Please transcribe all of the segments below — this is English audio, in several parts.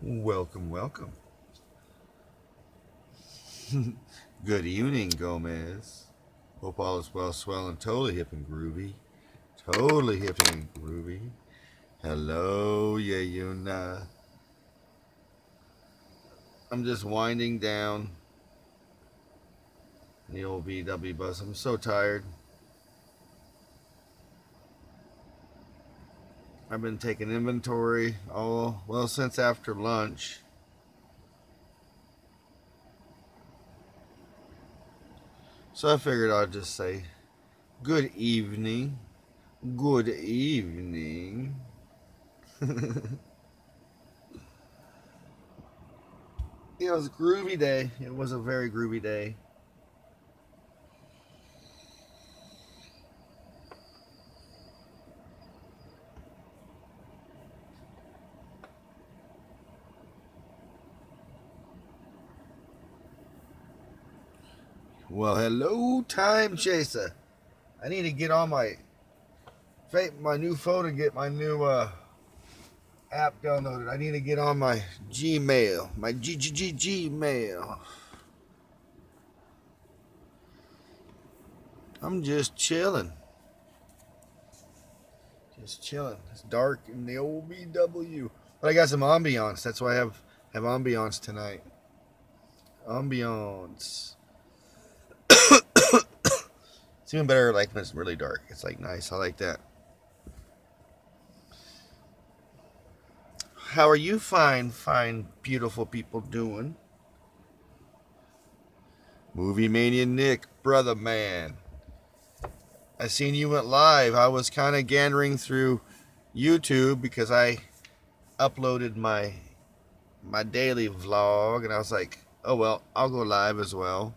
Welcome, welcome. Good evening, Gomez. Hope all is well, swell, and totally hip and groovy. Totally hip and groovy. Hello, Yayuna. I'm just winding down the old VW bus. I'm so tired. I've been taking inventory since after lunch. So I figured I'd just say good evening. Good evening. It was a groovy day. It was a very groovy day. Well, hello, Time Chaser. I need to get on my new phone and get my new app downloaded. I need to get on my Gmail, my Gmail. I'm just chilling. Just chilling. It's dark in the old BW. But I got some ambiance. That's why I have ambiance tonight. Ambiance. It's even better like when it's really dark. It's like nice. I like that. How are you fine, beautiful people doing? Movie Mania Nick, brother man. I seen you went live. I was kind of gandering through YouTube because I uploaded my daily vlog, and I was like, oh well, I'll go live as well.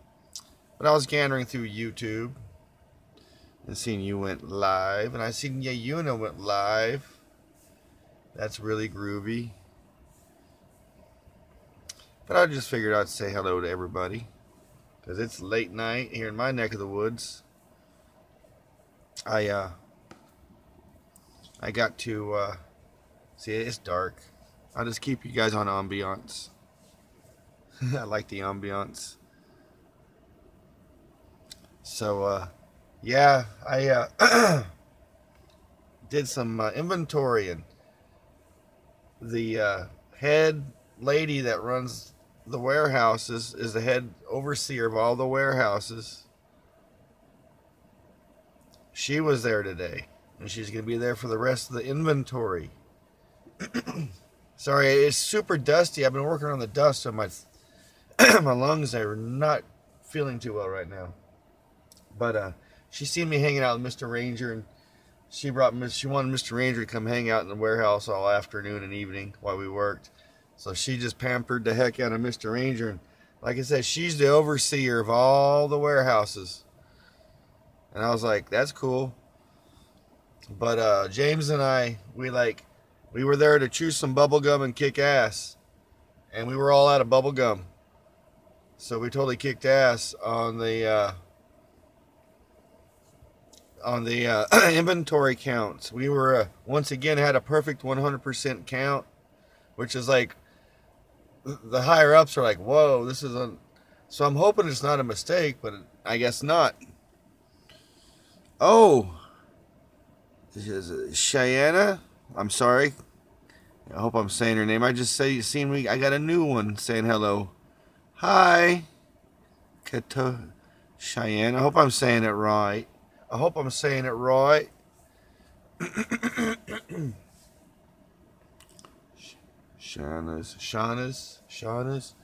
But I was gandering through YouTube and seen you went live, and I seen Yayuna went live. That's really groovy. But I just figured I'd say hello to everybody because it's late night here in my neck of the woods. I got to see it's dark. I'll just keep you guys on ambiance. I like the ambiance. So yeah, I did some inventory, and the head lady that runs the warehouses is the head overseer of all the warehouses. She was there today, and she's going to be there for the rest of the inventory. Sorry, it's super dusty. I've been working on the dust, so my my lungs are not feeling too well right now. But she seen me hanging out with Mr. Ranger, and she wanted Mr. Ranger to come hang out in the warehouse all afternoon and evening while we worked. So she just pampered the heck out of Mr. Ranger, and like I said, she's the overseer of all the warehouses. And I was like, that's cool. But James and I, we were there to chew some bubble gum and kick ass. And we were all out of bubble gum. So we totally kicked ass on the inventory counts. We were once again had a perfect 100% count, which is like the higher ups are like, whoa, this is a. So I'm hoping it's not a mistake, but I guess not. Oh, this is Cheyenne. I'm sorry. I hope I'm saying her name. I just I got a new one saying hello. Hi, Cheyenne. I hope I'm saying it right. Shauna's.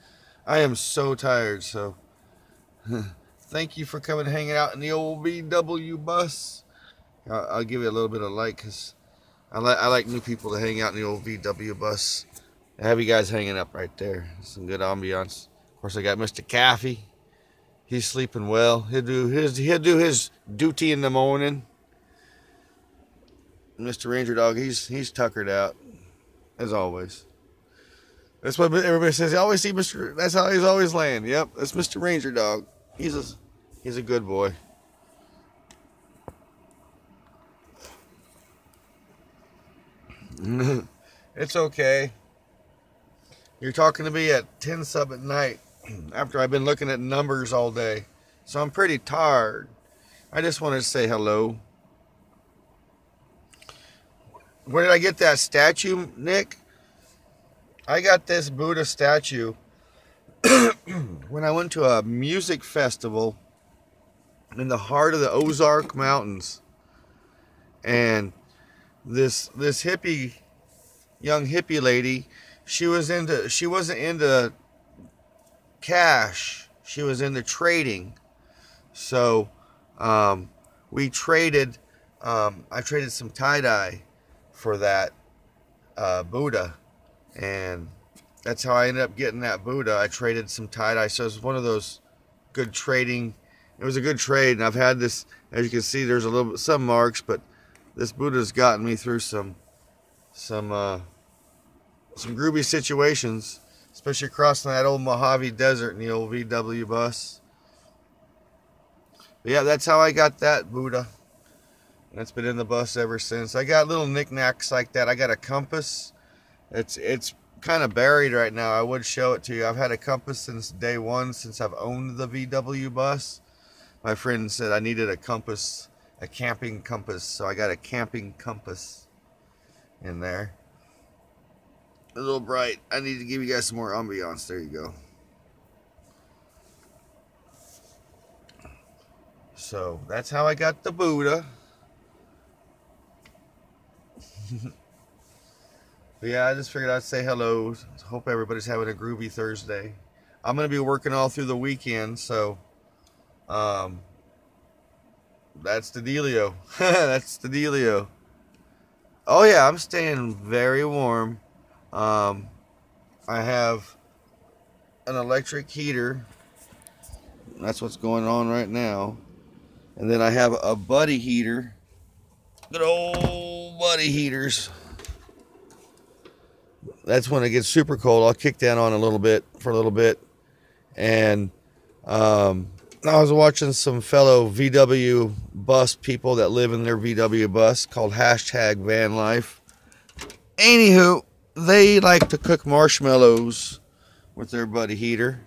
I am so tired, so thank you for coming and hanging out in the old VW bus. I'll give you a little bit of light because I like new people to hang out in the old VW bus. I have you guys hanging up right there. Some good ambiance. Of course, I got Mr. Caffey. He's sleeping well. He'll do his duty in the morning. Mr. Ranger Dog, he's tuckered out as always. That's what everybody says. You always see Mr. That's how he's always laying. Yep, that's Mr. Ranger Dog. He's a good boy. It's okay. You're talking to me at 10 sub at night after I've been looking at numbers all day. So I'm pretty tired. I just wanted to say hello. Where did I get that statue, Nick? I got this Buddha statue when I went to a music festival in the heart of the Ozark Mountains. And this young hippie lady, she wasn't into cash. She was into trading. So we traded. I traded some tie-dye for that Buddha, and that's how I ended up getting that Buddha. I traded some tie-dye, so it was one of those good trading. It was a good trade, and I've had this. As you can see, there's some marks, but this Buddha's gotten me through some groovy situations, especially crossing that old Mojave Desert in the old VW bus. But yeah, that's how I got that Buddha. And it's been in the bus ever since. I got little knickknacks like that. I got a compass. It's kind of buried right now. I would show it to you. I've had a compass since day one, since I've owned the VW bus. My friend said I needed a compass, a camping compass, so I got a camping compass in there. A little bright. I need to give you guys some more ambiance. There you go. So that's how I got the Buddha. But yeah, I just figured I'd say hello. Hope everybody's having a groovy Thursday. I'm going to be working all through the weekend, so that's the dealio. That's the dealio. Oh yeah, I'm staying very warm. I have an electric heater. That's what's going on right now. And then I have a buddy heater. Good old buddy heaters. That's when it gets super cold. I'll kick that on for a little bit. And I was watching some fellow VW bus people that live in their VW bus called #VanLife. Anywho, they like to cook marshmallows with their buddy heater.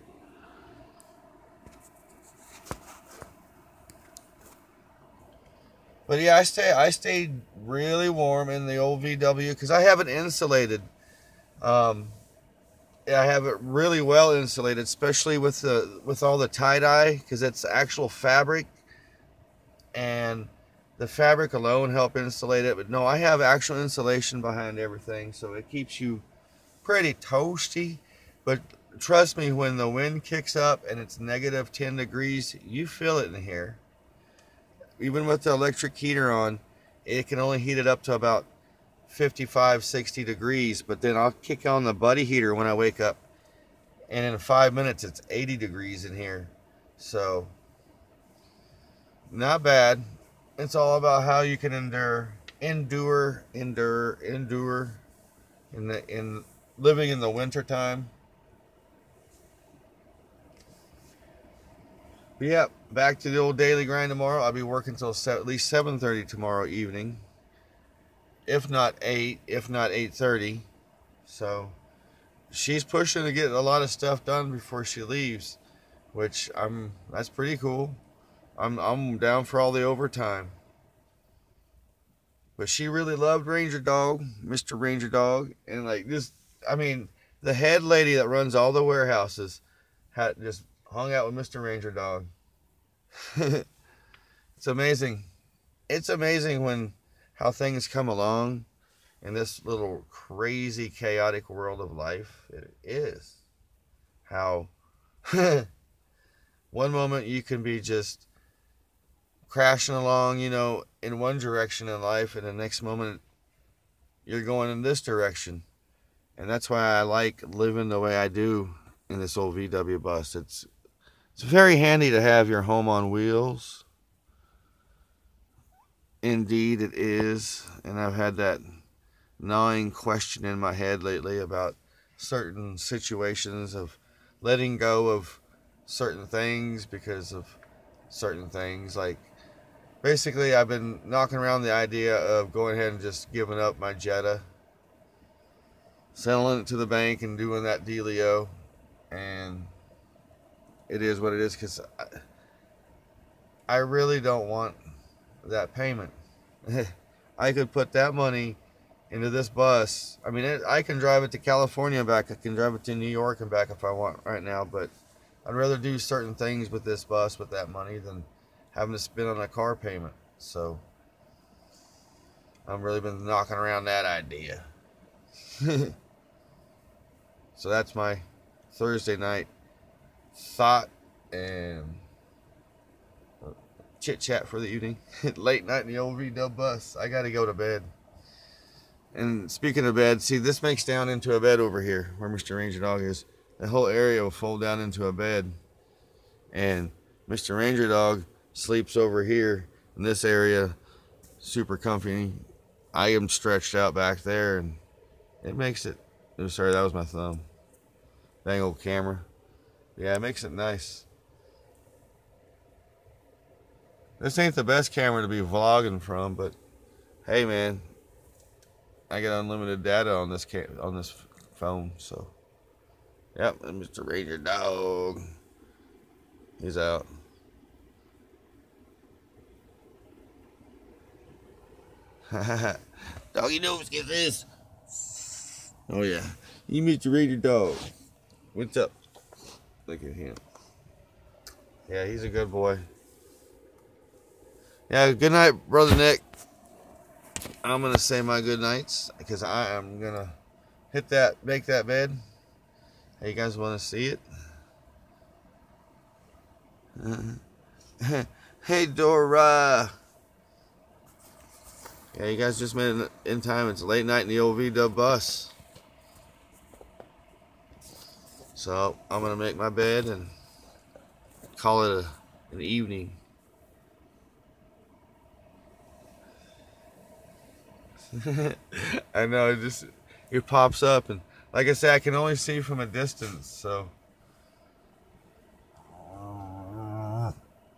But yeah, I stayed really warm in the old VW because I have it insulated. I have it really well insulated, especially with all the tie-dye, because it's actual fabric, and the fabric alone help insulate it. But no, I have actual insulation behind everything, so it keeps you pretty toasty. But trust me, when the wind kicks up and it's negative 10 degrees, you feel it in here. Even with the electric heater on, it can only heat it up to about 55, 60 degrees, but then I'll kick on the buddy heater when I wake up, and in 5 minutes it's 80 degrees in here. So not bad. It's all about how you can endure in living in the winter time. But yeah, back to the old daily grind tomorrow. I'll be working till at least 7:30 tomorrow evening. If not 8, if not 8:30. So she's pushing to get a lot of stuff done before she leaves, which that's pretty cool. I'm down for all the overtime. But she really loved Ranger Dog, Mr. Ranger Dog, and like this, I mean, the head lady that runs all the warehouses had just hung out with Mr. Ranger Dog. It's amazing. It's amazing how things come along in this little crazy, chaotic world of life. It is. How one moment you can be just crashing along, in one direction in life, and the next moment you're going in this direction. And that's why I like living the way I do in this old VW bus. It's very handy to have your home on wheels. Indeed, it is. And I've had that gnawing question in my head lately about certain situations of letting go of certain things because of certain things. Like, basically, I've been knocking around the idea of going ahead and just giving up my Jetta. selling it to the bank and doing that dealio. And it is what it is, because I really don't want that payment. I could put that money into this bus. I mean, I can drive it to California and back. I can drive it to New York and back if I want right now. But I'd rather do certain things with this bus with that money than having to spend on a car payment. So I've really been knocking around that idea. So that's my Thursday night thought and chit chat for the evening. Late night in the old V-Dub bus. I gotta go to bed. And speaking of bed, see, this makes down into a bed over here where Mr. Ranger Dog is. The whole area will fold down into a bed. And Mr. Ranger Dog sleeps over here in this area, super comfy. I am stretched out back there, and it makes it, oh, sorry, that was my thumb. Dang old camera. Yeah, it makes it nice. This ain't the best camera to be vlogging from, but hey, man, I get unlimited data on this phone, so yep. And Mr. Ranger Dog, he's out. Doggy nose, get this. Oh yeah, you Mr. Ranger Dog. What's up? Look at him. Yeah, he's a good boy. Yeah, good night, Brother Nick. I'm going to say my good nights because I am going to make that bed. Hey, you guys want to see it? Hey, Dora. Yeah, you guys just made it in time. It's late night in the old V-Dub bus. So I'm going to make my bed and call it an evening. I know, it pops up, and like I said, I can only see from a distance, so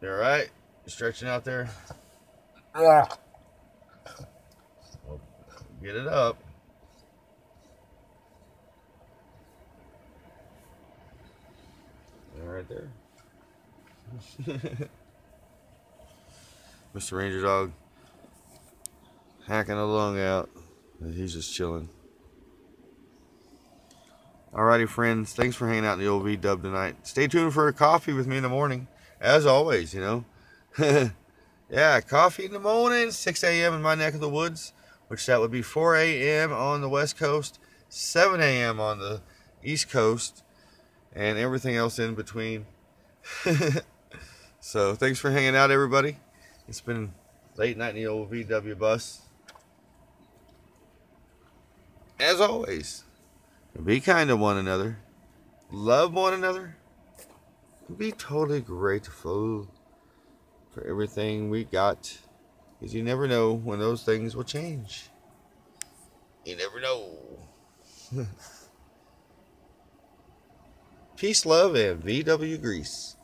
you alright? You stretching out there? Well, get it up. Right there. Mr. Ranger Dog hacking a lung out. He's just chilling. Alrighty, friends. Thanks for hanging out in the old V-Dub tonight. Stay tuned for a coffee with me in the morning. As always, you know. Yeah, coffee in the morning, 6 a.m. in my neck of the woods, which that would be 4 a.m. on the West Coast, 7 a.m. on the East Coast, and everything else in between. So, thanks for hanging out, everybody. It's been late night in the old VW bus. As always, be kind to one another, love one another, and be totally grateful for everything we got, because you never know when those things will change. You never know. Peace, love, and VW grease.